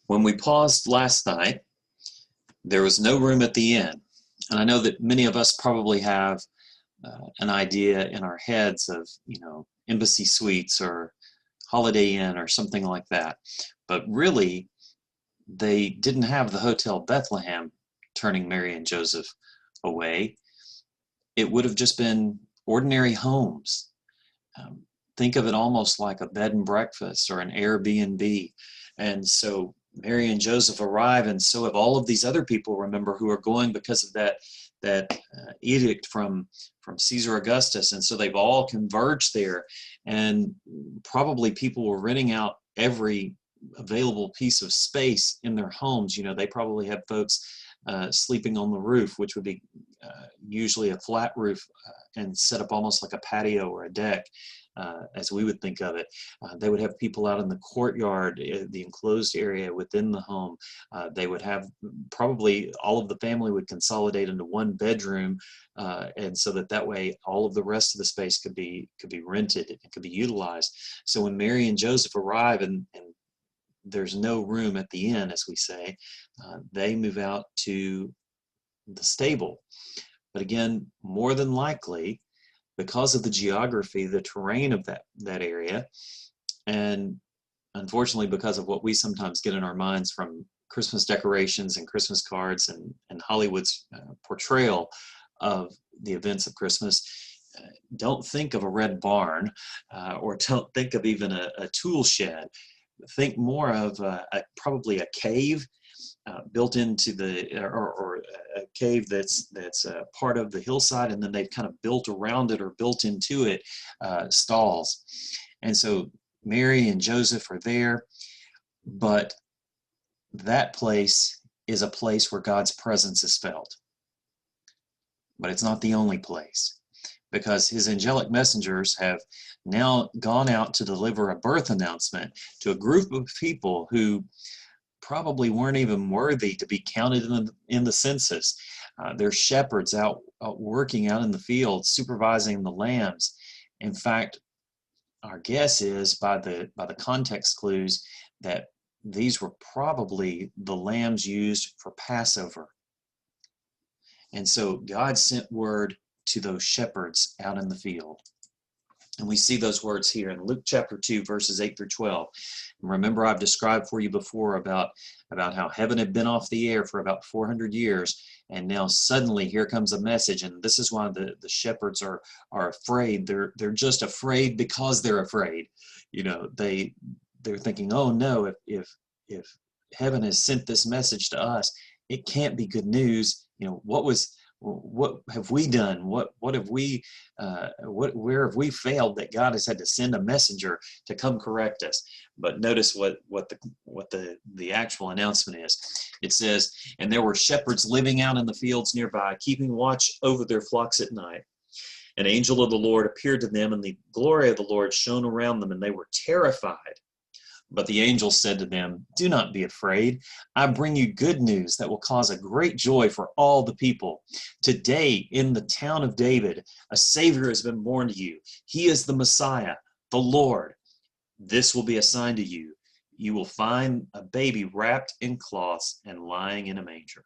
When we paused last night, there was no room at the inn. And I know that many of us probably have an idea in our heads of, Embassy Suites or Holiday Inn or something like that. But really, they didn't have the Hotel Bethlehem turning Mary and Joseph away. It would have just been ordinary homes. Um, think of it almost like a bed and breakfast or an Airbnb. And so Mary and Joseph arrive, and so have all of these other people, remember, who are going because of that edict from Caesar Augustus. And so they've all converged there, and probably people were renting out every available piece of space in their homes. They probably had folks sleeping on the roof, which would be usually a flat roof, and set up almost like a patio or a deck, as we would think of it. They would have people out in the courtyard, the enclosed area within the home. They would have, probably all of the family would consolidate into one bedroom, and so that way all of the rest of the space could be rented and could be utilized. So when Mary and Joseph arrive and there's no room at the inn, as we say, they move out to the stable. But again, more than likely, because of the geography, the terrain of that area, and unfortunately because of what we sometimes get in our minds from Christmas decorations and Christmas cards and Hollywood's portrayal of the events of Christmas, don't think of a red barn, or don't think of even a tool shed. Think more of probably a cave built into or a cave that's part of the hillside, and then they've kind of built around it or built into it stalls. And so Mary and Joseph are there, but that place is a place where God's presence is felt. But it's not the only place, because his angelic messengers have now gone out to deliver a birth announcement to a group of people who probably weren't even worthy to be counted in the census. They're shepherds out working out in the field, supervising the lambs. In fact, our guess is, by the context clues, that these were probably the lambs used for Passover. And so God sent word to those shepherds out in the field. And we see those words here in Luke chapter 2, verses 8 through 12. And remember, I've described for you before about how heaven had been off the air for about 400 years. And now suddenly here comes a message. And this is why the shepherds are afraid. They're just afraid because they're afraid. They're thinking, oh no, if heaven has sent this message to us, it can't be good news. What have we done? What have we? Where have we failed that God has had to send a messenger to come correct us? But notice what the actual announcement is. It says, "And there were shepherds living out in the fields nearby, keeping watch over their flocks at night. An angel of the Lord appeared to them, and the glory of the Lord shone around them, and they were terrified. But the angel said to them, 'Do not be afraid. I bring you good news that will cause a great joy for all the people. Today, in the town of David, a Savior has been born to you. He is the Messiah, the Lord. This will be a sign to you. You will find a baby wrapped in cloths and lying in a manger.'"